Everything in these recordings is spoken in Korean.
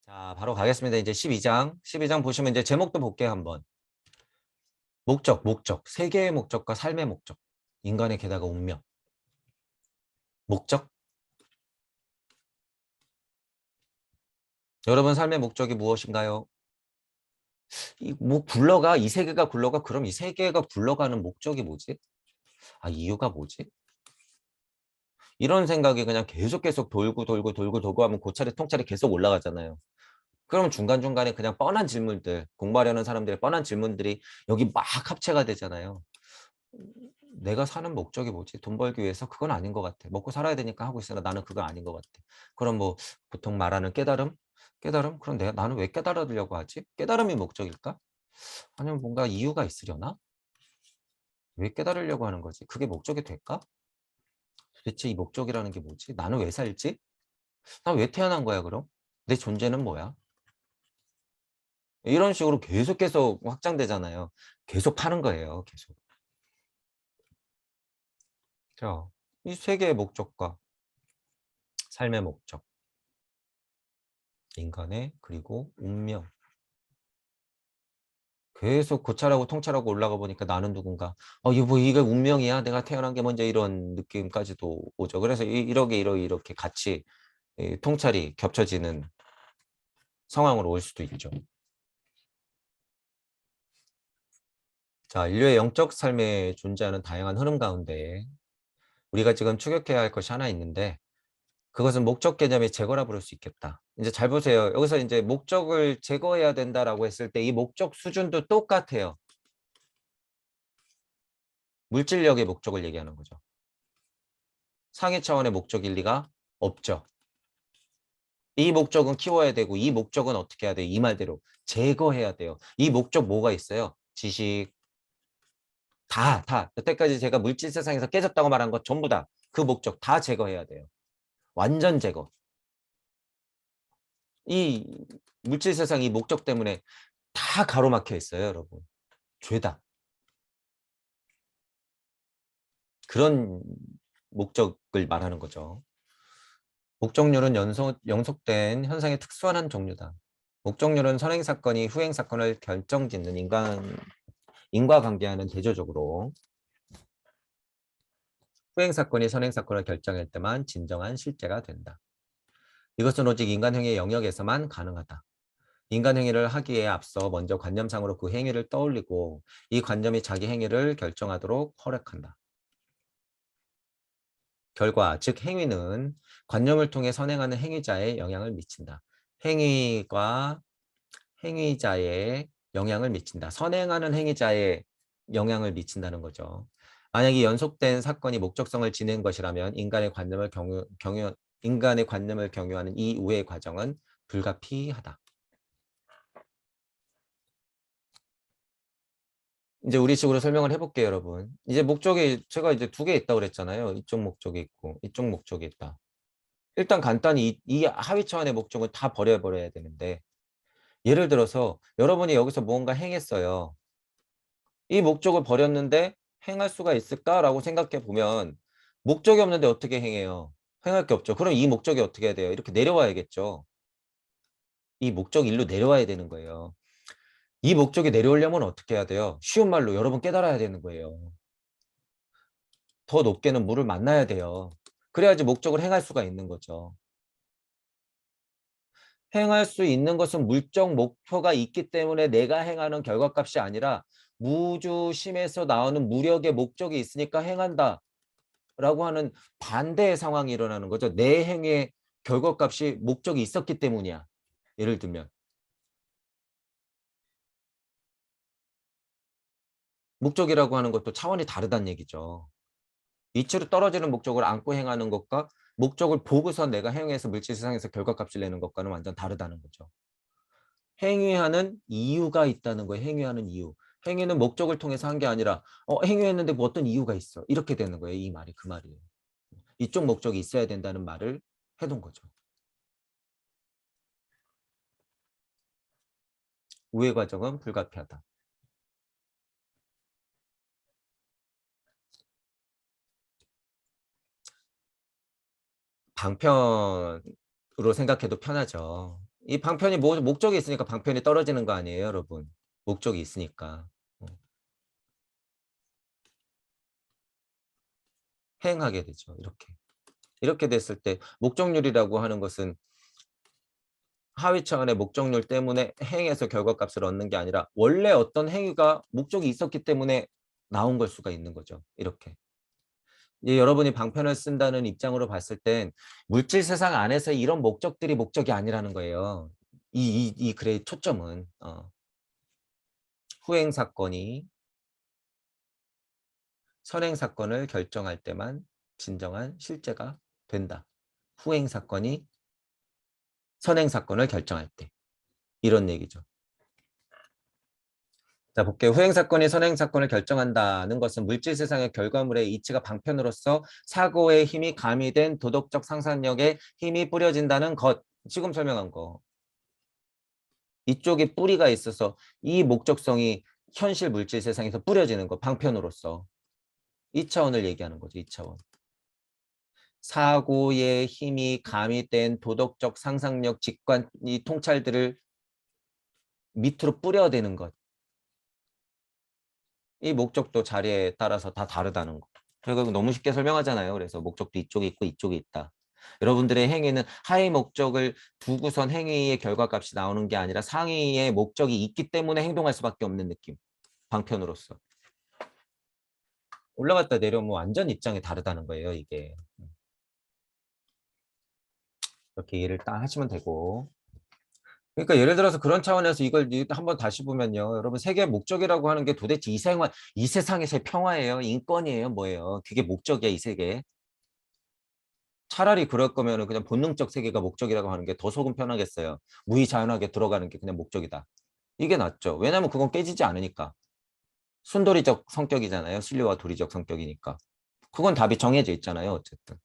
자, 바로 가겠습니다. 이제 12장. 12장 보시면 이제 제목도 볼게요, 한번. 목적. 세계의 목적과 삶의 목적. 인간의 게다가 운명. 목적? 여러분 삶의 목적이 무엇인가요? 이 세계가 굴러가? 그럼 이 세계가 굴러가는 목적이 뭐지? 아, 이유가 뭐지? 이런 생각이 그냥 계속 돌고 하면 고차례 통찰이 계속 올라가잖아요. 그럼 중간중간에 그냥 뻔한 질문들, 공부하려는 사람들의 뻔한 질문들이 여기 막 합체가 되잖아요. 내가 사는 목적이 뭐지? 돈 벌기 위해서? 그건 아닌 것 같아. 먹고 살아야 되니까 하고 있으나 나는 그건 아닌 것 같아. 그럼 뭐 보통 말하는 깨달음? 깨달음? 그럼 나는 왜 깨달으려고 하지? 깨달음이 목적일까? 아니면 뭔가 이유가 있으려나? 왜 깨달으려고 하는 거지? 그게 목적이 될까? 도대체 이 목적이라는 게 뭐지? 나는 왜 살지? 난 왜 태어난 거야, 그럼? 내 존재는 뭐야? 이런 식으로 계속 확장되잖아요. 계속 파는 거예요, 계속. 자, 이 세계의 목적과 삶의 목적, 인간의 그리고 운명. 계속 고찰하고 통찰하고 올라가 보니까 나는 누군가. 이게 운명이야. 내가 태어난 게 먼저 이런 느낌까지도 오죠. 그래서 이렇게 같이 통찰이 겹쳐지는 상황으로 올 수도 있죠. 자, 인류의 영적 삶에 존재하는 다양한 흐름 가운데 우리가 지금 추격해야 할 것이 하나 있는데 그것은 목적 개념의 제거라 부를 수 있겠다. 이제 잘 보세요. 여기서 이제 목적을 제거해야 된다라고 했을 때 이 목적 수준도 똑같아요. 물질력의 목적을 얘기하는 거죠. 상위 차원의 목적일 리가 없죠. 이 목적은 키워야 되고 이 목적은 어떻게 해야 돼요? 이 말대로 제거해야 돼요. 이 목적 뭐가 있어요? 지식, 다. 여태까지 제가 물질 세상에서 깨졌다고 말한 것 전부 다 그 목적 다 제거해야 돼요. 완전 제거. 이 물질 세상 이 목적 때문에 다 가로막혀 있어요, 여러분. 죄다. 그런 목적을 말하는 거죠. 목적률은 영속된 현상의 특수한 한 종류다. 목적률은 선행 사건이 후행 사건을 결정짓는 인과관계와는 대조적으로 후행 사건이 선행 사건을 결정할 때만 진정한 실제가 된다. 이것은 오직 인간 행위의 영역에서만 가능하다. 인간 행위를 하기에 앞서 먼저 관념상으로 그 행위를 떠올리고 이 관념이 자기 행위를 결정하도록 허락한다. 결과, 즉 행위는 관념을 통해 선행하는 행위자에 영향을 미친다. 행위가 행위자에 영향을 미친다. 선행하는 행위자에 영향을 미친다는 거죠. 만약 이 연속된 사건이 목적성을 지닌 것이라면 인간의 관념을 경유하는 이 우의 과정은 불가피하다. 이제 우리식으로 설명을 해볼게요, 여러분. 이제 목적이 제가 이제 두 개 있다고 그랬잖아요. 이쪽 목적이 있고 이쪽 목적이 있다. 일단 간단히 이 하위 차원의 목적은 다 버려야 되는데 예를 들어서 여러분이 여기서 무언가 행했어요. 이 목적을 버렸는데 행할 수가 있을까라고 생각해 보면 목적이 없는데 어떻게 행해요? 행할 게 없죠. 그럼 이 목적이 어떻게 해야 돼요? 이렇게 내려와야겠죠. 이 목적이 일로 내려와야 되는 거예요. 이 목적이 내려오려면 어떻게 해야 돼요? 쉬운 말로 여러분 깨달아야 되는 거예요. 더 높게는 물을 만나야 돼요. 그래야지 목적을 행할 수가 있는 거죠. 행할 수 있는 것은 물적 목표가 있기 때문에 내가 행하는 결과값이 아니라 무주심에서 나오는 무력의 목적이 있으니까 행한다. 라고 하는 반대의 상황이 일어나는 거죠. 내 행위의 결과값이 목적이 있었기 때문이야. 예를 들면 목적이라고 하는 것도 차원이 다르다는 얘기죠. 이치로 떨어지는 목적을 안고 행하는 것과 목적을 보고서 내가 행위해서 물질 세상에서 결과값을 내는 것과는 완전 다르다는 거죠. 행위하는 이유가 있다는 거예요. 행위하는 이유. 행위는 목적을 통해서 한 게 아니라 행위했는데 뭐 어떤 이유가 있어. 이렇게 되는 거예요. 이 말이 그 말이에요. 이쪽 목적이 있어야 된다는 말을 해둔 거죠. 우회 과정은 불가피하다. 방편으로 생각해도 편하죠. 이 방편이 목적이 있으니까 방편이 떨어지는 거 아니에요, 여러분? 목적이 있으니까. 행하게 되죠. 이렇게. 이렇게 됐을 때 목적률이라고 하는 것은 하위 차원의 목적률 때문에 행해서 결과값을 얻는 게 아니라 원래 어떤 행위가 목적이 있었기 때문에 나온 걸 수가 있는 거죠. 이렇게. 이제 여러분이 방편을 쓴다는 입장으로 봤을 땐 물질 세상 안에서 이런 목적들이 목적이 아니라는 거예요. 이 글의 초점은 후행 사건이 선행 사건을 결정할 때만 진정한 실제가 된다. 후행 사건이 선행 사건을 결정할 때 이런 얘기죠. 자, 볼게요. 후행 사건이 선행 사건을 결정한다는 것은 물질 세상의 결과물의 이치가 방편으로서 사고의 힘이 가미된 도덕적 상상력에 힘이 뿌려진다는 것. 지금 설명한 거. 이쪽에 뿌리가 있어서 이 목적성이 현실 물질 세상에서 뿌려지는 거. 방편으로서. 2차원을 얘기하는 거죠. 2차원. 사고의 힘이 가미된 도덕적 상상력, 직관, 이 통찰들을 밑으로 뿌려대는 것. 이 목적도 자리에 따라서 다 다르다는 거. 제가 너무 쉽게 설명하잖아요. 그래서 목적도 이쪽에 있고 이쪽에 있다. 여러분들의 행위는 하위 목적을 두고선 행위의 결과값이 나오는 게 아니라 상위의 목적이 있기 때문에 행동할 수밖에 없는 느낌. 방편으로서. 올라갔다 내려오면 완전 입장이 다르다는 거예요. 이게. 이렇게 이해를 딱 하시면 되고. 그러니까 예를 들어서 그런 차원에서 이걸 한번 다시 보면요. 여러분 세계의 목적이라고 하는 게 도대체 이 세상에서의 평화예요? 인권이에요? 뭐예요? 그게 목적이야, 이 세계. 차라리 그럴 거면 그냥 본능적 세계가 목적이라고 하는 게 더 속은 편하겠어요. 무의자연하게 들어가는 게 그냥 목적이다. 이게 낫죠. 왜냐하면 그건 깨지지 않으니까. 순도리적 성격이잖아요. 순리와 도리적 성격이니까. 그건 답이 정해져 있잖아요. 어쨌든.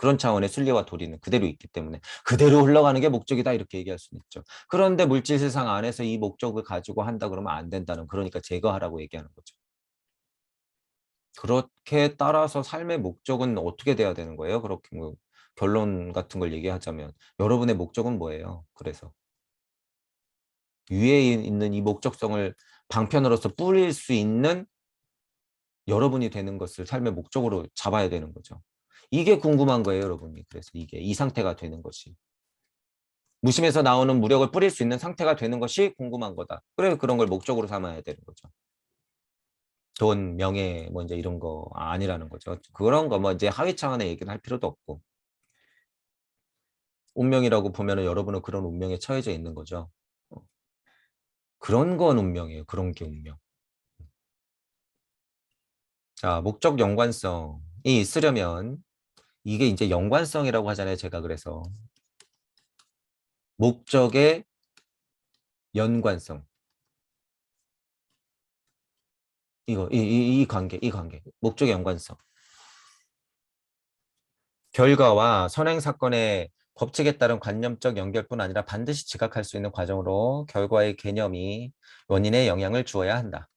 그런 차원의 순리와 도리는 그대로 있기 때문에 그대로 흘러가는 게 목적이다 이렇게 얘기할 수는 있죠. 그런데 물질 세상 안에서 이 목적을 가지고 한다 그러면 안 된다는 그러니까 제거하라고 얘기하는 거죠. 그렇게 따라서 삶의 목적은 어떻게 돼야 되는 거예요? 그렇게 뭐 결론 같은 걸 얘기하자면 여러분의 목적은 뭐예요? 그래서 위에 있는 이 목적성을 방편으로서 뿌릴 수 있는 여러분이 되는 것을 삶의 목적으로 잡아야 되는 거죠. 이게 궁금한 거예요, 여러분이. 그래서 이게 이 상태가 되는 것이. 무심에서 나오는 무력을 뿌릴 수 있는 상태가 되는 것이 궁금한 거다. 그래서 그런 걸 목적으로 삼아야 되는 거죠. 돈, 명예, 뭐 이제 이런 거 아니라는 거죠. 그런 거 뭐 이제 하위 차원의 얘기를 할 필요도 없고. 운명이라고 보면은 여러분은 그런 운명에 처해져 있는 거죠. 어, 그런 건 운명이에요. 그런 게 운명. 자, 목적 연관성이 있으려면 이게 이제 연관성이라고 하잖아요. 제가 그래서 목적의 연관성. 이 관계, 이 관계. 목적의 연관성. 결과와 선행 사건의 법칙에 따른 관념적 연결뿐 아니라 반드시 지각할 수 있는 과정으로 결과의 개념이 원인에 영향을 주어야 한다.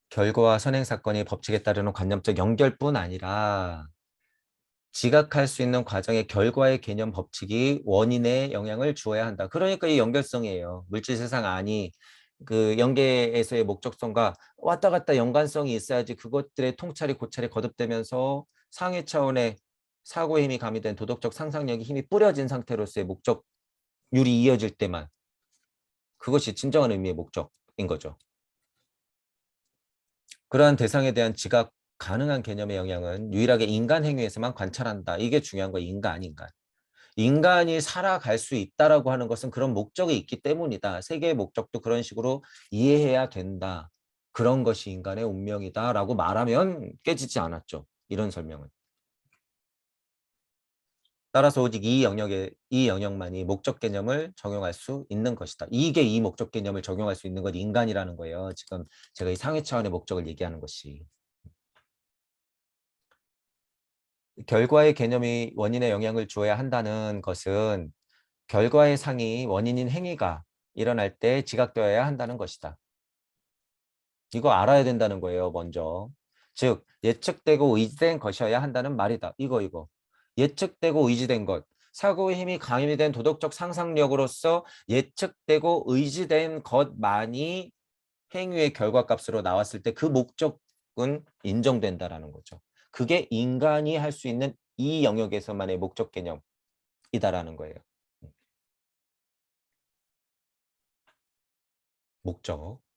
결과와 선행 사건이 법칙에 따르는 관념적 연결뿐 아니라 지각할 수 있는 과정의 결과의 개념 법칙이 원인에 영향을 주어야 한다. 그러니까 이 연결성이에요. 물질 세상 안이 그 연계에서의 목적성과 왔다 갔다 연관성이 있어야지 그것들의 통찰이 고찰이 거듭되면서 상위 차원의 사고의 힘이 가미된 도덕적 상상력이 힘이 뿌려진 상태로서의 목적률이 이어질 때만 그것이 진정한 의미의 목적인 거죠. 그러한 대상에 대한 지각 가능한 개념의 영향은 유일하게 인간 행위에서만 관찰한다. 이게 중요한 거예요. 인간, 인간. 인간이 살아갈 수 있다라고 하는 것은 그런 목적이 있기 때문이다. 세계의 목적도 그런 식으로 이해해야 된다. 그런 것이 인간의 운명이다라고 말하면 깨지지 않았죠. 이런 설명은. 따라서 오직 이 영역만이 목적 개념을 적용할 수 있는 것이다. 이게 이 목적 개념을 적용할 수 있는 건 인간이라는 거예요. 지금 제가 이 상위 차원의 목적을 얘기하는 것이. 결과의 개념이 원인에 영향을 주어야 한다는 것은 결과의 상이 원인인 행위가 일어날 때 지각되어야 한다는 것이다. 이거 알아야 된다는 거예요, 먼저. 즉, 예측되고 의지된 것이어야 한다는 말이다. 이거. 예측되고 의지된 것. 사고의 힘이 가미된 도덕적 상상력으로서 예측되고 의지된 것만이 행위의 결과값으로 나왔을 때 그 목적은 인정된다라는 거죠. 그게 인간이 할 수 있는 이 영역에서만의 목적 개념이다라는 거예요.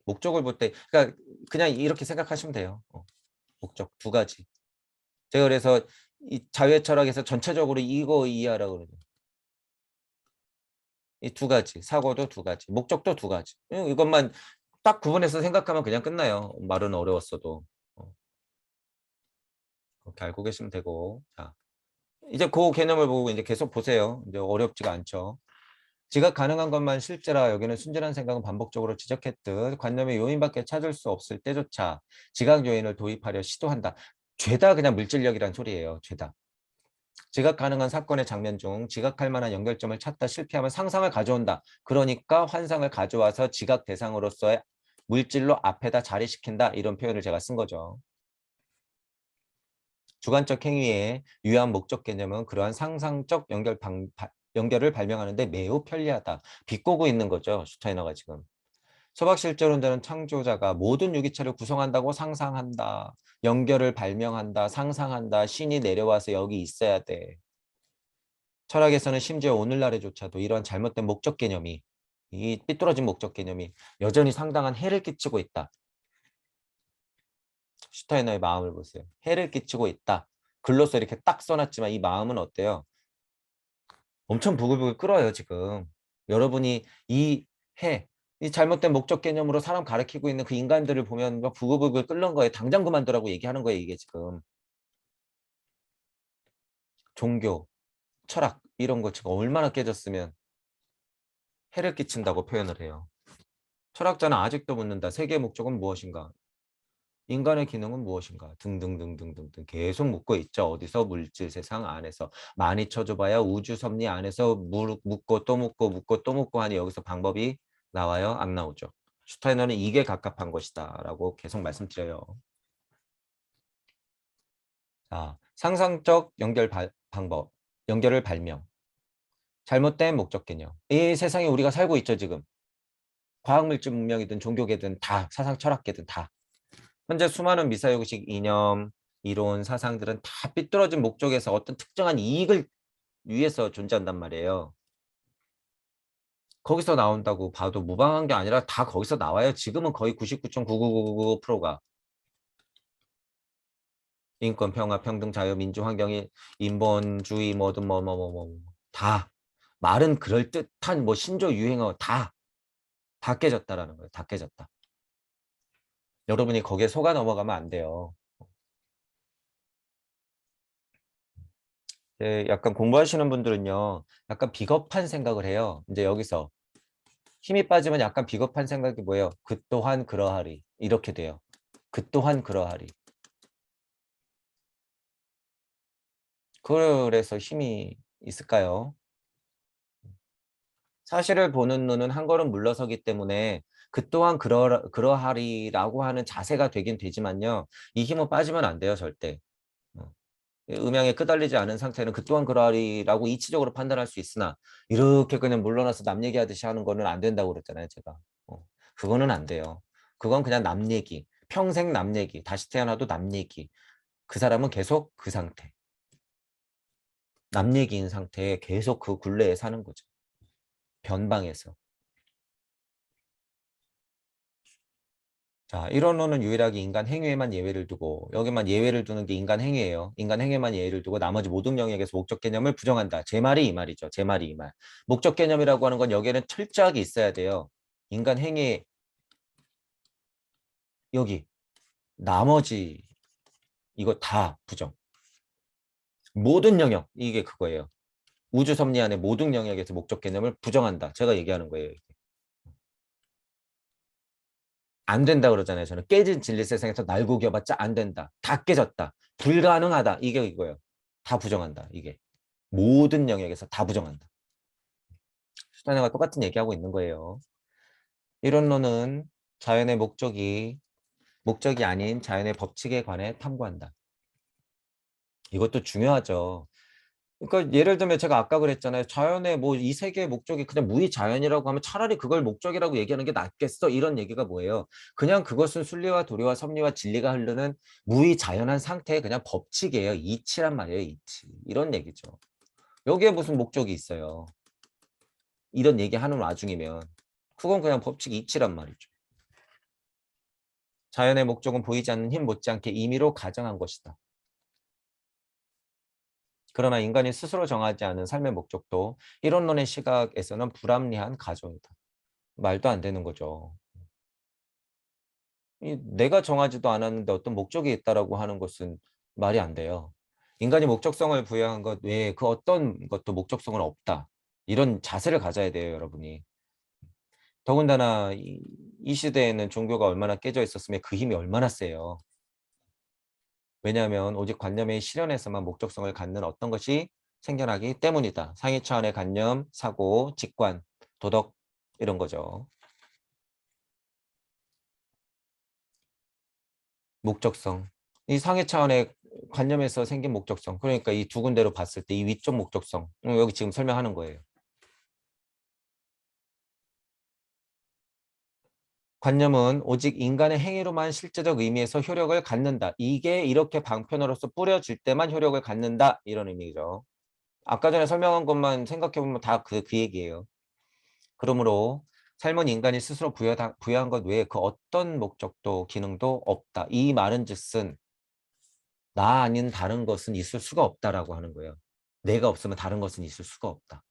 목적을 볼 때, 그러니까 그냥 이렇게 생각하시면 돼요. 목적 두 가지. 제가 그래서 이 자유의 철학에서 전체적으로 이거 이해하라고 그러죠. 이 두 가지, 사고도 두 가지, 목적도 두 가지. 이것만 딱 구분해서 생각하면 그냥 끝나요. 말은 어려웠어도. 그렇게 알고 계시면 되고. 자, 이제 그 개념을 보고 이제 계속 보세요. 이제 어렵지가 않죠. 지각 가능한 것만 실제라 여기는 순진한 생각은 반복적으로 지적했듯 관념의 요인밖에 찾을 수 없을 때조차 지각 요인을 도입하려 시도한다. 죄다 그냥 물질력이란 소리예요. 죄다. 지각 가능한 사건의 장면 중 지각할 만한 연결점을 찾다 실패하면 상상을 가져온다. 그러니까 환상을 가져와서 지각 대상으로서의 물질로 앞에다 자리시킨다. 이런 표현을 제가 쓴 거죠. 주관적 행위의 유한 목적 개념은 그러한 상상적 연결을 발명하는 데 매우 편리하다. 비꼬고 있는 거죠. 슈타이너가 지금. 소박실존론자는 창조자가 모든 유기체를 구성한다고 상상한다. 연결을 발명한다. 상상한다. 신이 내려와서 여기 있어야 돼. 철학에서는 심지어 오늘날에조차도 이런 잘못된 목적 개념이, 이 삐뚤어진 목적 개념이 여전히 상당한 해를 끼치고 있다. 슈타이너의 마음을 보세요. 해를 끼치고 있다. 글로써 이렇게 딱 써놨지만 이 마음은 어때요? 엄청 부글부글 끓어요, 지금. 여러분이 이 해, 이 잘못된 목적 개념으로 사람 가리키고 있는 그 인간들을 보면 막 부글부글 끓는 거예요. 당장 그만두라고 얘기하는 거예요, 이게 지금. 종교, 철학 이런 거 지금 얼마나 깨졌으면 해를 끼친다고 표현을 해요. 철학자는 아직도 묻는다. 세계의 목적은 무엇인가? 인간의 기능은 무엇인가? 등등등등등등 계속 묻고 있죠. 어디서? 물질 세상 안에서. 많이 쳐줘봐야 우주 섭리 안에서 묻고 또 묻고 묻고 또 묻고 하니 여기서 방법이 나와요? 안 나오죠. 슈타이너는 이게 갑갑한 것이다 라고 계속 말씀드려요. 자, 상상적 방법, 연결을 발명, 잘못된 목적 개념. 이 세상에 우리가 살고 있죠, 지금. 과학물질 문명이든 종교계든 다, 사상 철학계든 다. 현재 수많은 미사용식 이념, 이론, 사상들은 다 삐뚤어진 목적에서 어떤 특정한 이익을 위해서 존재한단 말이에요. 거기서 나온다고 봐도 무방한 게 아니라 다 거기서 나와요. 지금은 거의 99.99999%가 인권, 평화, 평등, 자유, 민주, 환경이 인본주의 뭐든 다 말은 그럴듯한 뭐 신조 유행어 다 깨졌다라는 거예요. 다 깨졌다. 여러분이 거기에 속아 넘어가면 안 돼요. 약간 공부하시는 분들은요, 약간 비겁한 생각을 해요. 이제 여기서 힘이 빠지면 약간 비겁한 생각이 뭐예요? 그 또한 그러하리. 이렇게 돼요. 그 또한 그러하리. 그래서 힘이 있을까요? 사실을 보는 눈은 한 걸음 물러서기 때문에 그 또한 그러하리라고 하는 자세가 되긴 되지만요. 이 힘은 빠지면 안 돼요, 절대. 어. 음양에 끄달리지 않은 상태는 그 또한 그러하리라고 이치적으로 판단할 수 있으나 이렇게 그냥 물러나서 남 얘기하듯이 하는 거는 안 된다고 그랬잖아요, 제가. 그거는 안 돼요. 그건 그냥 남 얘기. 평생 남 얘기. 다시 태어나도 남 얘기. 그 사람은 계속 그 상태. 남 얘기인 상태에 계속 그 굴레에 사는 거죠. 변방에서. 자, 이론론은 유일하게 인간 행위에만 예외를 두고 여기만 예외를 두는 게 인간 행위예요. 인간 행위에만 예외를 두고 나머지 모든 영역에서 목적 개념을 부정한다. 제 말이 이 말이죠. 제 말이 이 말. 목적 개념이라고 하는 건 여기에는 철저하게 있어야 돼요. 인간 행위 여기 나머지 이거 다 부정. 모든 영역 이게 그거예요. 우주 섭리 안에 모든 영역에서 목적 개념을 부정한다. 제가 얘기하는 거예요. 안 된다 그러잖아요. 저는 깨진 진리 세상에서 날고 겨봤자 안 된다. 다 깨졌다. 불가능하다. 이게 이거예요. 다 부정한다. 이게. 모든 영역에서 다 부정한다. 슈타이너가 똑같은 얘기하고 있는 거예요. 이론론은 자연의 목적이 아닌 자연의 법칙에 관해 탐구한다. 이것도 중요하죠. 그러니까 예를 들면 제가 아까 그랬잖아요. 자연의 뭐 이 세계의 목적이 그냥 무의자연이라고 하면 차라리 그걸 목적이라고 얘기하는 게 낫겠어. 이런 얘기가 뭐예요? 그냥 그것은 순리와 도리와 섭리와 진리가 흐르는 무의자연한 상태의 그냥 법칙이에요. 이치란 말이에요. 이치. 이런 얘기죠. 여기에 무슨 목적이 있어요. 이런 얘기하는 와중이면 그건 그냥 법칙 이치란 말이죠. 자연의 목적은 보이지 않는 힘 못지않게 임의로 가정한 것이다. 그러나 인간이 스스로 정하지 않은 삶의 목적도 이론론의 시각에서는 불합리한 가정이다. 말도 안 되는 거죠. 내가 정하지도 않았는데 어떤 목적이 있다라고 하는 것은 말이 안 돼요. 인간이 목적성을 부여한 것 외에 그 어떤 것도 목적성은 없다. 이런 자세를 가져야 돼요, 여러분이. 더군다나 이 시대에는 종교가 얼마나 깨져 있었으면 그 힘이 얼마나 세요. 왜냐하면 오직 관념의 실현에서만 목적성을 갖는 어떤 것이 생겨나기 때문이다. 상위 차원의 관념, 사고, 직관, 도덕 이런 거죠. 목적성. 이 상위 차원의 관념에서 생긴 목적성. 그러니까 이 두 군데로 봤을 때 이 위쪽 목적성. 여기 지금 설명하는 거예요. 관념은 오직 인간의 행위로만 실제적 의미에서 효력을 갖는다. 이게 이렇게 방편으로서 뿌려질 때만 효력을 갖는다. 이런 의미죠. 아까 전에 설명한 것만 생각해보면 다 그 얘기예요. 그러므로 삶은 인간이 스스로 부여한 것 외에 그 어떤 목적도 기능도 없다. 이 말은 즉슨 나 아닌 다른 것은 있을 수가 없다라고 하는 거예요. 내가 없으면 다른 것은 있을 수가 없다.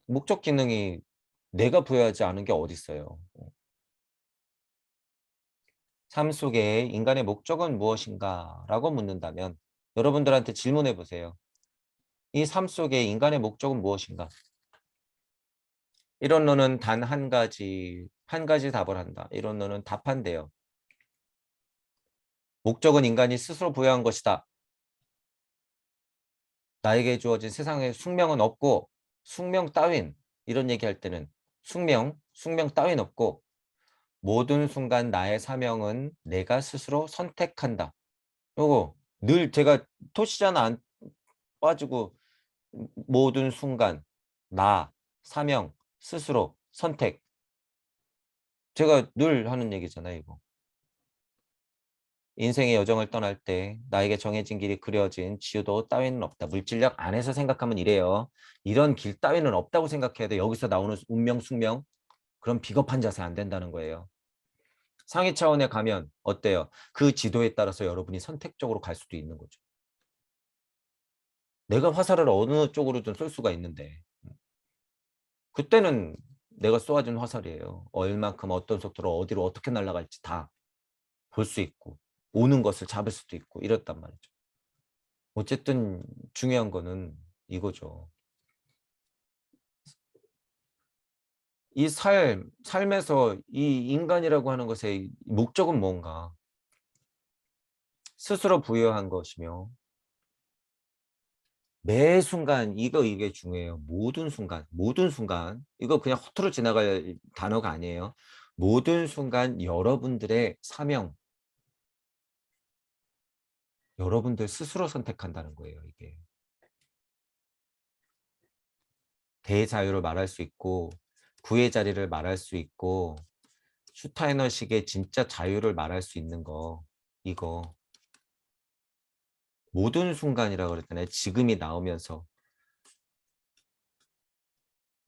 목적 기능이 내가 부여하지 않은 게 어디 있어요. 삶 속에 인간의 목적은 무엇인가? 라고 묻는다면 여러분들한테 질문해 보세요. 이 삶 속에 인간의 목적은 무엇인가? 이론론은 단 한 가지 답을 한다. 이론론은 답한대요. 목적은 인간이 스스로 부여한 것이다. 나에게 주어진 세상에 숙명은 없고 숙명 따윈 이런 얘기할 때는 숙명 따윈 없고 모든 순간 나의 사명은 내가 스스로 선택한다. 요거 늘 제가 토시잖아 안 빠지고 모든 순간 나 사명 스스로 선택 제가 늘 하는 얘기잖아요. 이거. 인생의 여정을 떠날 때 나에게 정해진 길이 그려진 지우도 따위는 없다. 물질력 안에서 생각하면 이래요. 이런 길 따위는 없다고 생각해야 돼. 여기서 나오는 운명, 숙명 그런 비겁한 자세 안 된다는 거예요. 상위 차원에 가면 어때요? 그 지도에 따라서 여러분이 선택적으로 갈 수도 있는 거죠. 내가 화살을 어느 쪽으로든 쏠 수가 있는데 그때는 내가 쏘아준 화살이에요. 얼만큼 어떤 속도로 어디로 어떻게 날아갈지 다 볼 수 있고 오는 것을 잡을 수도 있고 이렇단 말이죠. 어쨌든 중요한 거는 이거죠. 이 삶에서 이 인간이라고 하는 것의 목적은 뭔가? 스스로 부여한 것이며 매 순간 이게 중요해요. 모든 순간 이거 그냥 허투루 지나갈 단어가 아니에요. 모든 순간 여러분들의 사명, 여러분들 스스로 선택한다는 거예요. 이게 대자유를 말할 수 있고 구의 자리를 말할 수 있고 슈타이너식의 진짜 자유를 말할 수 있는 거 이거 모든 순간이라고 그랬잖아요. 지금이 나오면서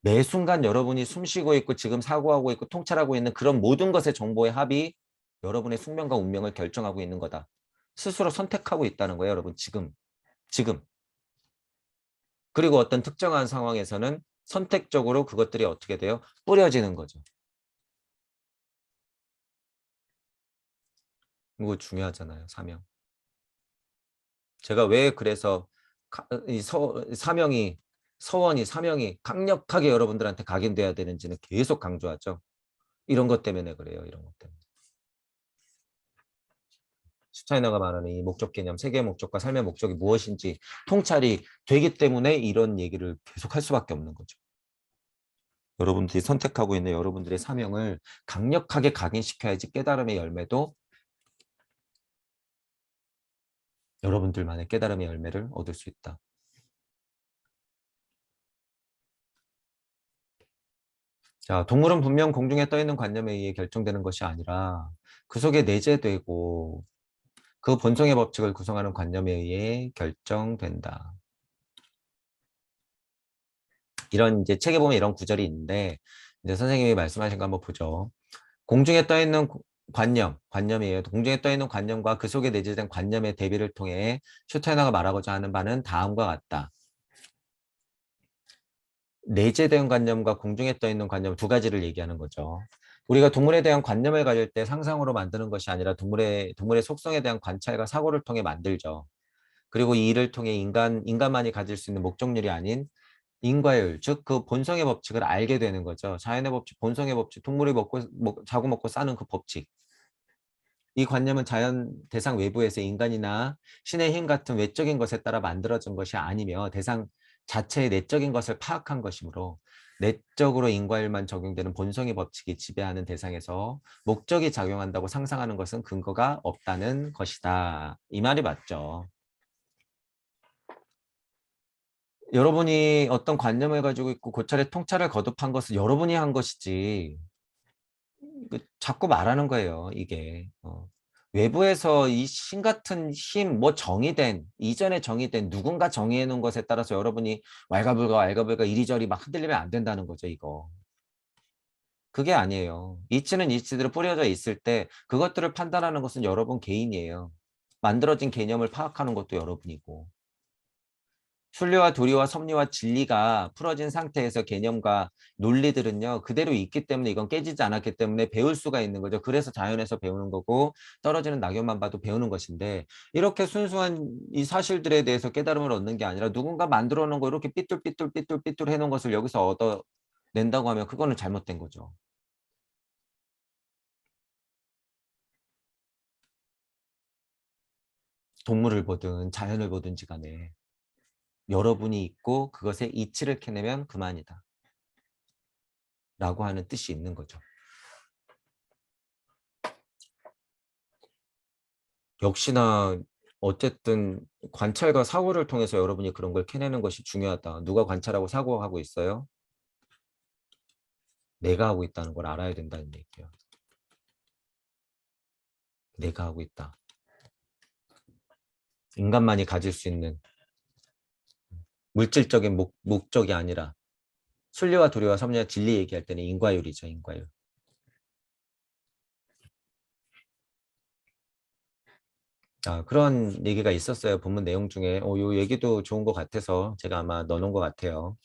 매 순간 여러분이 숨쉬고 있고 지금 사고하고 있고 통찰하고 있는 그런 모든 것의 정보의 합이 여러분의 숙명과 운명을 결정하고 있는 거다. 스스로 선택하고 있다는 거예요. 여러분 지금. 그리고 어떤 특정한 상황에서는 선택적으로 그것들이 어떻게 돼요? 뿌려지는 거죠. 이거 중요하잖아요. 사명. 제가 왜 그래서 사명이 서원이 사명이 강력하게 여러분들한테 각인돼야 되는지는 계속 강조하죠. 이런 것 때문에 그래요. 이런 것 때문에. 슈타이너가 말하는 이 목적 개념, 세계의 목적과 삶의 목적이 무엇인지 통찰이 되기 때문에 이런 얘기를 계속 할 수밖에 없는 거죠. 여러분들이 선택하고 있는 여러분들의 사명을 강력하게 각인시켜야지 깨달음의 열매도 여러분들만의 깨달음의 열매를 얻을 수 있다. 자, 동물은 분명 공중에 떠 있는 관념에 의해 결정되는 것이 아니라 그 속에 내재되고 그 본성의 법칙을 구성하는 관념에 의해 결정된다. 이런 이제 책에 보면 이런 구절이 있는데 이제 선생님이 말씀하신 거 한번 보죠. 공중에 떠 있는 관념이에요. 공중에 떠 있는 관념과 그 속에 내재된 관념의 대비를 통해 슈타이너가 말하고자 하는 바는 다음과 같다. 내재된 관념과 공중에 떠 있는 관념 두 가지를 얘기하는 거죠. 우리가 동물에 대한 관념을 가질 때 상상으로 만드는 것이 아니라 동물의 속성에 대한 관찰과 사고를 통해 만들죠. 그리고 이 일을 통해 인간만이 가질 수 있는 목적률이 아닌 인과율, 즉 그 본성의 법칙을 알게 되는 거죠. 자연의 법칙, 본성의 법칙, 동물이 자고 먹고 싸는 그 법칙. 이 관념은 자연 대상 외부에서 인간이나 신의 힘 같은 외적인 것에 따라 만들어진 것이 아니며 대상 자체의 내적인 것을 파악한 것이므로 내적으로 인과율만 적용되는 본성의 법칙이 지배하는 대상에서 목적이 작용한다고 상상하는 것은 근거가 없다는 것이다. 이 말이 맞죠. 여러분이 어떤 관념을 가지고 있고 고찰의 통찰을 거듭한 것은 여러분이 한 것이지 자꾸 말하는 거예요, 이게. 외부에서 이 신 같은 힘, 뭐 정의된, 이전에 정의된 누군가 정의해 놓은 것에 따라서 여러분이 왈가불가 이리저리 막 흔들리면 안 된다는 거죠, 이거. 그게 아니에요. 이치는 이치대로 뿌려져 있을 때 그것들을 판단하는 것은 여러분 개인이에요. 만들어진 개념을 파악하는 것도 여러분이고. 순리와 도리와 섭리와 진리가 풀어진 상태에서 개념과 논리들은요 그대로 있기 때문에 이건 깨지지 않았기 때문에 배울 수가 있는 거죠. 그래서 자연에서 배우는 거고 떨어지는 낙엽만 봐도 배우는 것인데 이렇게 순수한 이 사실들에 대해서 깨달음을 얻는 게 아니라 누군가 만들어 놓은 거 이렇게 삐뚤삐뚤 해놓은 것을 여기서 얻어낸다고 하면 그거는 잘못된 거죠. 동물을 보든 자연을 보든지 간에 여러분이 있고 그것의 이치를 캐내면 그만이다 라고 하는 뜻이 있는 거죠. 역시나 어쨌든 관찰과 사고를 통해서 여러분이 그런 걸 캐내는 것이 중요하다. 누가 관찰하고 사고하고 있어요? 내가 하고 있다는 걸 알아야 된다는 얘기예요. 내가 하고 있다. 인간만이 가질 수 있는 물질적인 목적이 아니라 순리와 도리와 섭리와 진리 얘기할 때는 인과율이죠. 인과율. 그런 얘기가 있었어요. 본문 내용 중에. 요 얘기도 좋은 것 같아서 제가 아마 넣어놓은 것 같아요.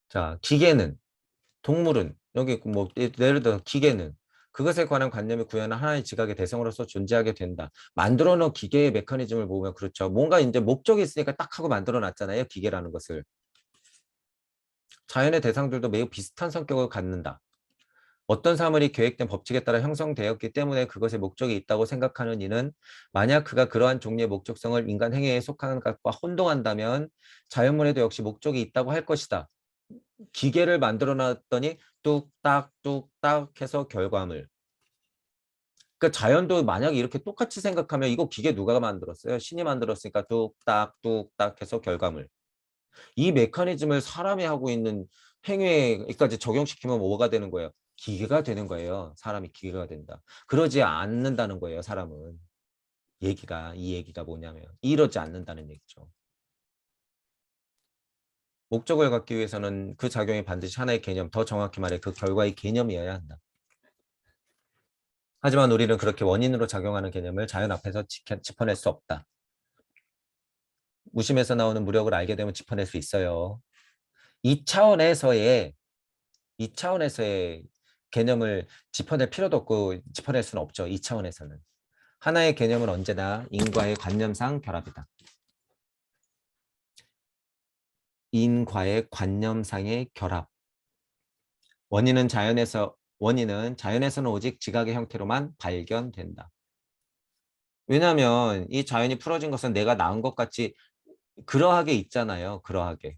자, 기계는 동물은 여기 뭐 예를 들어 기계는 그것에 관한 관념이 구현한 하나의 지각의 대상으로서 존재하게 된다. 만들어 놓은 기계의 메커니즘을 보면 그렇죠. 뭔가 이제 목적이 있으니까 딱 하고 만들어 놨잖아요. 기계라는 것을. 자연의 대상들도 매우 비슷한 성격을 갖는다. 어떤 사물이 계획된 법칙에 따라 형성되었기 때문에 그것의 목적이 있다고 생각하는 이는 만약 그가 그러한 종류의 목적성을 인간 행위에 속하는 것과 혼동한다면 자연물에도 역시 목적이 있다고 할 것이다. 기계를 만들어 놨더니 뚝딱 해서 결과물. 그러니까 자연도 만약에 이렇게 똑같이 생각하면 이거 기계 누가 만들었어요? 신이 만들었으니까 뚝딱 해서 결과물. 이 메커니즘을 사람이 하고 있는 행위에까지 적용시키면 뭐가 되는 거예요? 기계가 되는 거예요. 사람이 기계가 된다. 그러지 않는다는 거예요. 사람은. 이 얘기가 뭐냐면 이러지 않는다는 얘기죠. 목적을 갖기 위해서는 그 작용이 반드시 하나의 개념, 더 정확히 말해 그 결과의 개념이어야 한다. 하지만 우리는 그렇게 원인으로 작용하는 개념을 자연 앞에서 짚어낼 수 없다. 무심에서 나오는 무력을 알게 되면 짚어낼 수 있어요. 이 차원에서의 이 차원에서의 개념을 짚어낼 필요도 없고 짚어낼 수는 없죠. 이 차원에서는. 하나의 개념은 언제나 인과의 관념상 결합이다. 인과의 관념상의 결합. 원인은 자연에서는 오직 지각의 형태로만 발견된다. 왜냐하면 이 자연이 풀어진 것은 내가 낳은 것 같이 그러하게 있잖아요. 그러하게.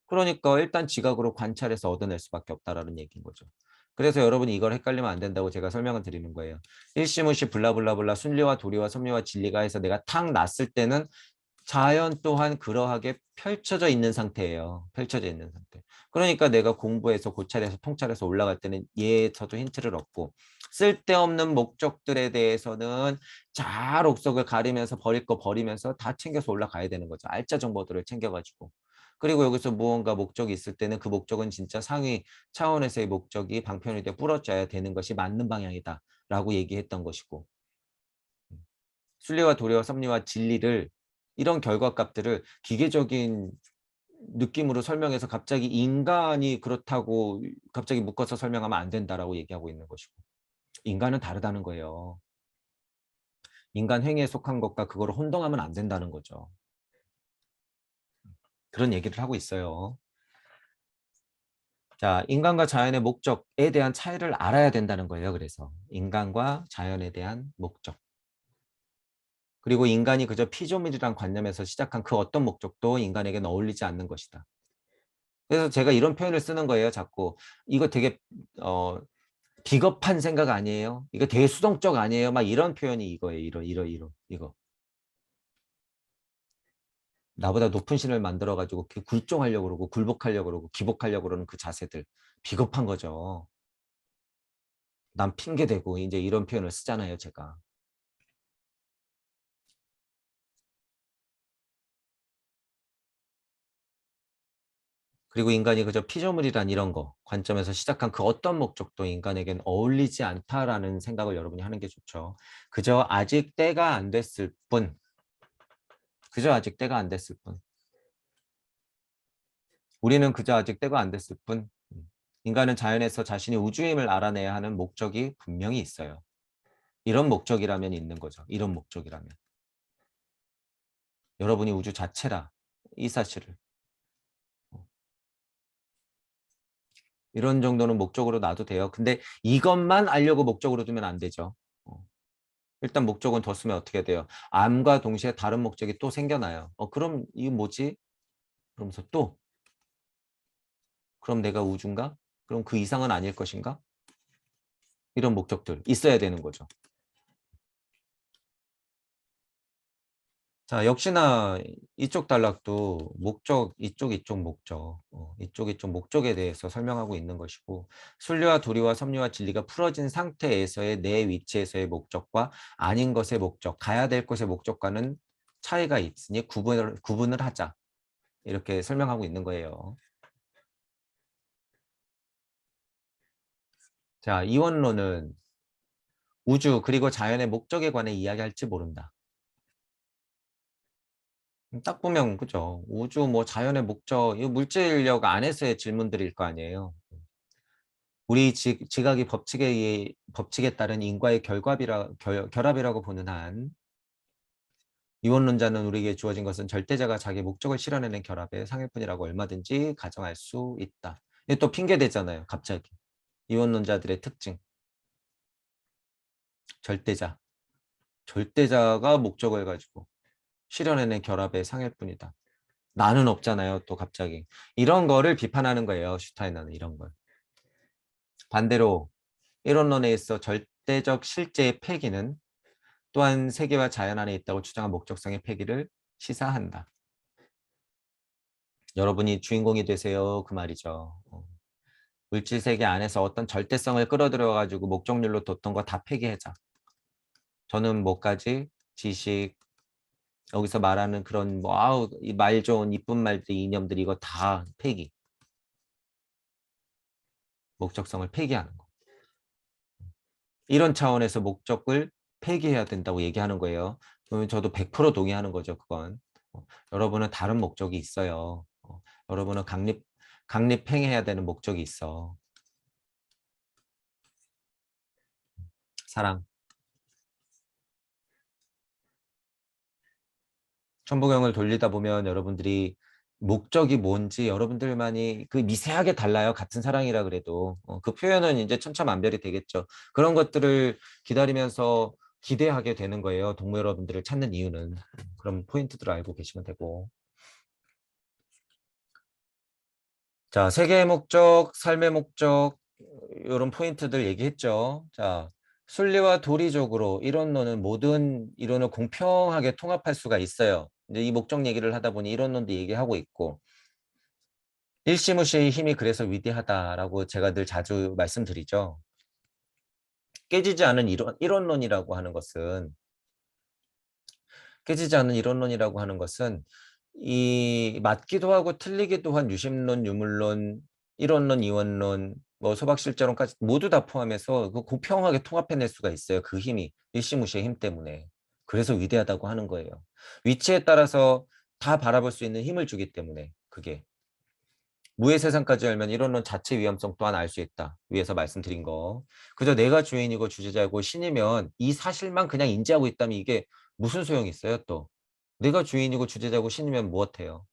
그러니까 일단 지각으로 관찰해서 얻어낼 수밖에 없다라는 얘기인 거죠. 그래서 여러분이 이걸 헷갈리면 안 된다고 제가 설명을 드리는 거예요. 일시무시 블라블라블라 순리와 도리와 섭리와 진리가 해서 내가 탁 났을 때는 자연 또한 그러하게 펼쳐져 있는 상태예요. 펼쳐져 있는 상태. 그러니까 내가 공부해서 고찰해서 통찰해서 올라갈 때는 얘에서도 힌트를 얻고 쓸데없는 목적들에 대해서는 잘 옥석을 가리면서 버릴 거 버리면서 다 챙겨서 올라가야 되는 거죠. 알짜 정보들을 챙겨가지고. 그리고 여기서 무언가 목적이 있을 때는 그 목적은 진짜 상위 차원에서의 목적이 방편이 돼 부러져야 되는 것이 맞는 방향이다 라고 얘기했던 것이고 순리와 도리와 섭리와 진리를 이런 결과값들을 기계적인 느낌으로 설명해서 갑자기 인간이 그렇다고 갑자기 묶어서 설명하면 안 된다라고 얘기하고 있는 것이고 인간은 다르다는 거예요. 인간 행위에 속한 것과 그거를 혼동하면 안 된다는 거죠. 그런 얘기를 하고 있어요. 자, 인간과 자연의 목적에 대한 차이를 알아야 된다는 거예요. 그래서 인간과 자연에 대한 목적. 그리고 인간이 그저 피조물이란 관념에서 시작한 그 어떤 목적도 인간에게는 어울리지 않는 것이다. 그래서 제가 이런 표현을 쓰는 거예요. 자꾸 이거 되게 비겁한 생각 아니에요? 이거 되게 수동적 아니에요? 막 이런 표현이 이거예요. 이거. 나보다 높은 신을 만들어 가지고 굴종하려고 그러고 굴복하려고 그러고 기복하려고 그러는 그 자세들 비겁한 거죠. 남 핑계 대고 이제 이런 표현을 쓰잖아요, 제가. 그리고 인간이 그저 피조물이란 이런 거 관점에서 시작한 그 어떤 목적도 인간에겐 어울리지 않다라는 생각을 여러분이 하는 게 좋죠. 그저 아직 때가 안 됐을 뿐. 그저 아직 때가 안 됐을 뿐. 우리는 그저 아직 때가 안 됐을 뿐. 인간은 자연에서 자신이 우주임을 알아내야 하는 목적이 분명히 있어요. 이런 목적이라면 있는 거죠. 이런 목적이라면. 여러분이 우주 자체라. 이 사실을. 이런 정도는 목적으로 놔도 돼요. 근데 이것만 알려고 목적으로 두면 안 되죠. 어. 일단 목적은 뒀으면 어떻게 돼요? 암과 동시에 다른 목적이 또 생겨나요. 그럼 이게 뭐지? 그러면서 또 그럼 내가 우주인가? 그럼 그 이상은 아닐 것인가? 이런 목적들 있어야 되는 거죠. 자, 역시나 이쪽 단락도 목적, 이쪽 목적, 이쪽 목적에 대해서 설명하고 있는 것이고 순리와 도리와 섭리와 진리가 풀어진 상태에서의 내 위치에서의 목적과 아닌 것의 목적, 가야 될 곳의 목적과는 차이가 있으니 구분을 하자. 이렇게 설명하고 있는 거예요. 자, 이원론은 우주 그리고 자연의 목적에 관해 이야기할지 모른다. 딱 보면 그죠. 우주 뭐 자연의 목적, 이 물질력 안에서의 질문들일 거 아니에요. 우리 지각이 법칙에 따른 인과의 결합이라고 보는 한 이원론자는 우리에게 주어진 것은 절대자가 자기 목적을 실현해낸 결합의 상일 뿐이라고 얼마든지 가정할 수 있다. 이게 또 핑계 대잖아요. 갑자기. 이원론자들의 특징. 절대자. 절대자가 목적을 가지고 실현해낸 결합의 상일 뿐이다. 나는 없잖아요. 또 갑자기. 이런 거를 비판하는 거예요. 슈타이너는 이런 걸. 반대로 이론론에 있어 절대적 실제의 폐기는 또한 세계와 자연 안에 있다고 주장한 목적성의 폐기를 시사한다. 여러분이 주인공이 되세요. 그 말이죠. 물질 세계 안에서 어떤 절대성을 끌어들여 가지고 목적률로 뒀던 거 다 폐기하자. 저는 뭐까지 지식 여기서 말하는 그런 뭐 아우 이 말 좋은 이쁜 말들 이념들 이거 다 폐기. 목적성을 폐기하는 거. 이런 차원에서 목적을 폐기해야 된다고 얘기하는 거예요. 그러면 저도 100% 동의하는 거죠. 그건. 여러분은 다른 목적이 있어요. 여러분은 강립행해야 되는 목적이 있어. 사랑. 천부경을 돌리다 보면 여러분들이 목적이 뭔지 여러분들만이 그 미세하게 달라요. 같은 사랑이라 그래도. 그 표현은 이제 천차만별이 되겠죠. 그런 것들을 기다리면서 기대하게 되는 거예요. 동무 여러분들을 찾는 이유는. 그런 포인트들을 알고 계시면 되고. 자, 세계의 목적, 삶의 목적, 이런 포인트들 얘기했죠. 자, 순리와 도리적으로 이론론은 모든 이론을 공평하게 통합할 수가 있어요. 이제 이 목적 얘기를 하다 보니 이론론도 얘기하고 있고 일시무시의 힘이 그래서 위대하다라고 제가 늘 자주 말씀드리죠. 깨지지 않은 이론론이라고 하는 것은 깨지지 않는 이론론이라고 하는 것은 이 맞기도 하고 틀리기도 한 유심론, 유물론, 이론론, 이원론, 뭐 소박실제론까지 모두 다 포함해서 그 공평하게 통합해낼 수가 있어요. 그 힘이 일시무시의 힘 때문에. 그래서 위대하다고 하는 거예요. 위치에 따라서 다 바라볼 수 있는 힘을 주기 때문에 그게. 무의 세상까지 알면 이론론 자체 위험성 또한 알 수 있다. 위에서 말씀드린 거. 그저 내가 주인이고 주제자고 신이면 이 사실만 그냥 인지하고 있다면 이게 무슨 소용이 있어요 또. 내가 주인이고 주제자고 신이면 무엇해요?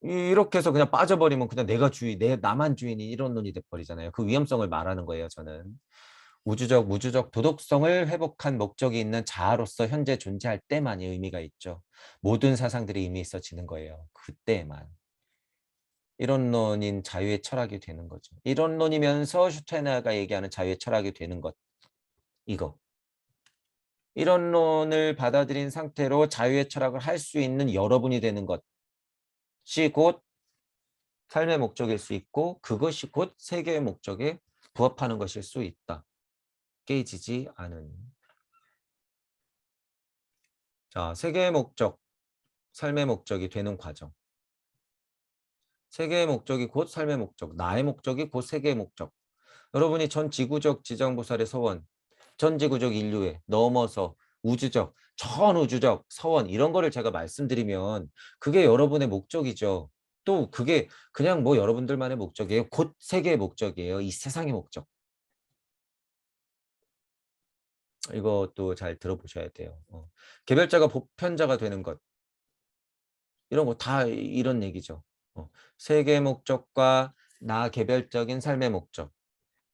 이렇게 해서 그냥 빠져버리면 그냥 내가 주인, 나만 주인이 이론론이 돼버리잖아요. 그 위험성을 말하는 거예요 저는. 우주적, 무주적 도덕성을 회복한 목적이 있는 자아로서 현재 존재할 때만이 의미가 있죠. 모든 사상들이 의미 있어지는 거예요. 그때만. 이론론인 자유의 철학이 되는 거죠. 이론론이면서 슈테너가 얘기하는 자유의 철학이 되는 것. 이거. 이론론을 받아들인 상태로 자유의 철학을 할 수 있는 여러분이 되는 것이 곧 삶의 목적일 수 있고 그것이 곧 세계의 목적에 부합하는 것일 수 있다. 깨지지 않은. 자, 세계의 목적, 삶의 목적이 되는 과정. 세계의 목적이 곧 삶의 목적, 나의 목적이 곧 세계의 목적. 여러분이 전 지구적 지정보살의 서원, 전 지구적 인류에 넘어서 우주적, 전 우주적 서원 이런 거를 제가 말씀드리면 그게 여러분의 목적이죠. 또 그게 그냥 뭐 여러분들만의 목적이에요. 곧 세계의 목적이에요. 이 세상의 목적. 이것도 잘 들어보셔야 돼요. 개별자가 보편자가 되는 것. 이런 거 다 이런 얘기죠. 세계의 목적과 나 개별적인 삶의 목적.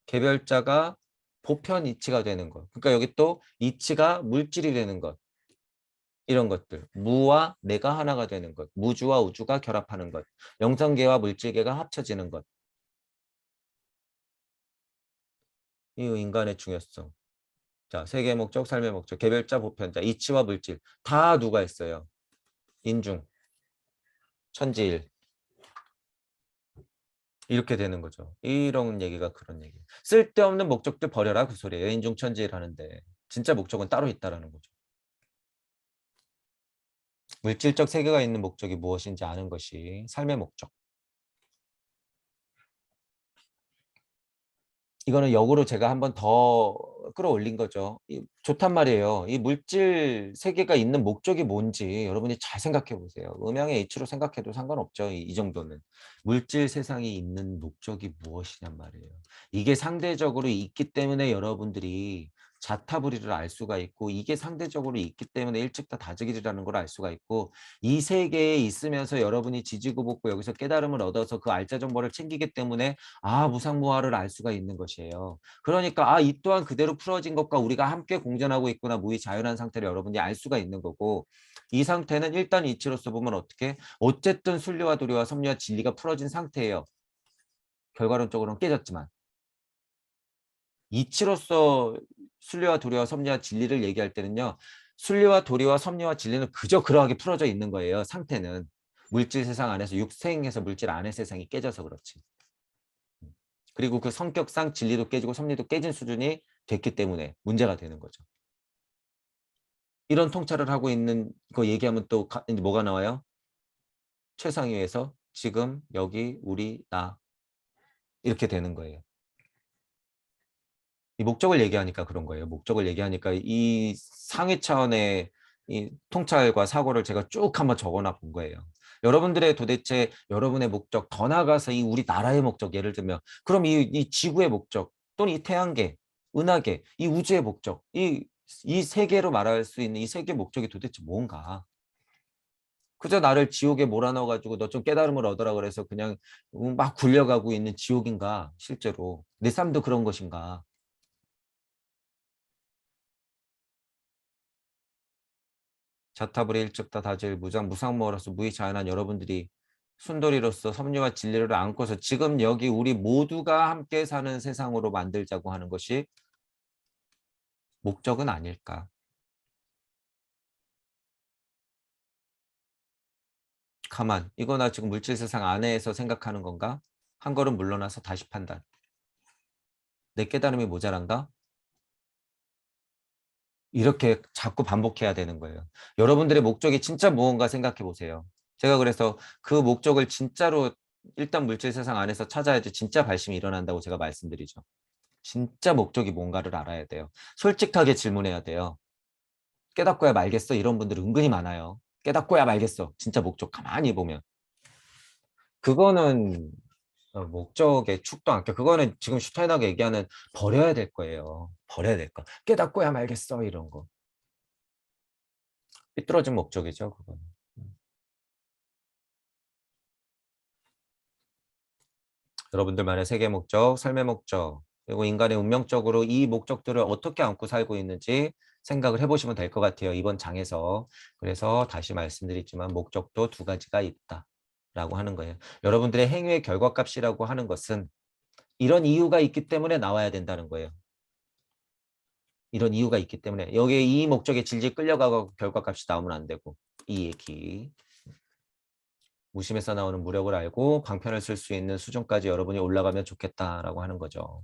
개별자가 보편 이치가 되는 것. 그러니까 여기 또 이치가 물질이 되는 것. 이런 것들. 무와 내가 하나가 되는 것. 무주와 우주가 결합하는 것. 영성계와 물질계가 합쳐지는 것. 이 인간의 중요성. 자, 세계의 목적, 삶의 목적, 개별자, 보편자, 이치와 물질. 다 누가 있어요? 인중, 천지일. 이렇게 되는 거죠. 이런 얘기가 그런 얘기. 쓸데없는 목적들 버려라 그 소리예요. 인중, 천지일 하는데. 진짜 목적은 따로 있다라는 거죠. 물질적 세계가 있는 목적이 무엇인지 아는 것이 삶의 목적. 이거는 역으로 제가 한번 더 끌어올린 거죠. 좋단 말이에요. 이 물질 세계가 있는 목적이 뭔지 여러분이 잘 생각해 보세요. 음양의 이치로 생각해도 상관없죠. 이 정도는. 물질 세상이 있는 목적이 무엇이냔 말이에요. 이게 상대적으로 있기 때문에 여러분들이 자타불이를 알 수가 있고 이게 상대적으로 있기 때문에 일찍다 다득이라는 걸 알 수가 있고 이 세계에 있으면서 여러분이 지지고 볶고 여기서 깨달음을 얻어서 그 알짜 정보를 챙기기 때문에 무상무화를 알 수가 있는 것이에요. 그러니까 이 또한 그대로 풀어진 것과 우리가 함께 공존하고 있구나 무의 자연한 상태를 여러분이 알 수가 있는 거고 이 상태는 일단 이치로서 보면 어떻게 어쨌든 순리와 도리와 섭리와 진리가 풀어진 상태예요. 결과론적으로는 깨졌지만 이치로서 순리와 도리와 섭리와 진리를 얘기할 때는요. 순리와 도리와 섭리와 진리는 그저 그러하게 풀어져 있는 거예요. 상태는. 물질 세상 안에서 육생에서 물질 안의 세상이 깨져서 그렇지. 그리고 그 성격상 진리도 깨지고 섭리도 깨진 수준이 됐기 때문에 문제가 되는 거죠. 이런 통찰을 하고 있는 거 얘기하면 또 이제 뭐가 나와요? 최상위에서 지금 여기 우리 나 이렇게 되는 거예요. 이 목적을 얘기하니까 그런 거예요. 목적을 얘기하니까 이 상위 차원의 이 통찰과 사고를 제가 쭉 한번 적어놔 본 거예요. 여러분들의 도대체 여러분의 목적 더 나아가서 이 우리 나라의 목적 예를 들면 그럼 이 지구의 목적 또는 이 태양계, 은하계, 이 우주의 목적 이 세계로 말할 수 있는 이 세계 목적이 도대체 뭔가? 그저 나를 지옥에 몰아넣어 가지고 너 좀 깨달음을 얻어라 그래서 그냥 막 굴려가고 있는 지옥인가 실제로 내 삶도 그런 것인가? 자타불의 일찍다 다질 무상무어로서 무의자연한 여러분들이 순돌이로서 섭리와 진리를 안고서 지금 여기 우리 모두가 함께 사는 세상으로 만들자고 하는 것이 목적은 아닐까. 가만. 이거 나 지금 물질 세상 안에서 생각하는 건가? 한 걸음 물러나서 다시 판단. 내 깨달음이 모자란가? 이렇게 자꾸 반복해야 되는 거예요. 여러분들의 목적이 진짜 무언가 생각해 보세요. 제가 그래서 그 목적을 진짜로 일단 물질 세상 안에서 찾아야지 진짜 발심이 일어난다고 제가 말씀드리죠. 진짜 목적이 뭔가를 알아야 돼요. 솔직하게 질문해야 돼요. 깨닫고야 말겠어? 이런 분들 은근히 많아요. 깨닫고야 말겠어. 진짜 목적 가만히 보면. 그거는 목적의 축도 않게 그거는 지금 슈타인하게 얘기하는 버려야 될 거예요. 버려야 될 거. 깨닫고야 말겠어 이런 거. 삐뚤어진 목적이죠. 그거는. 여러분들만의 세계 목적, 삶의 목적, 그리고 인간의 운명적으로 이 목적들을 어떻게 안고 살고 있는지 생각을 해보시면 될 것 같아요. 이번 장에서. 그래서 다시 말씀드리지만 목적도 두 가지가 있다라고 하는 거예요. 여러분들의 행위의 결과값이라고 하는 것은 이런 이유가 있기 때문에 나와야 된다는 거예요. 이런 이유가 있기 때문에 여기에 이 목적에 질질 끌려가고 결과값이 나오면 안 되고 이 얘기. 무심에서 나오는 무력을 알고 방편을 쓸 수 있는 수준까지 여러분이 올라가면 좋겠다라고 하는 거죠.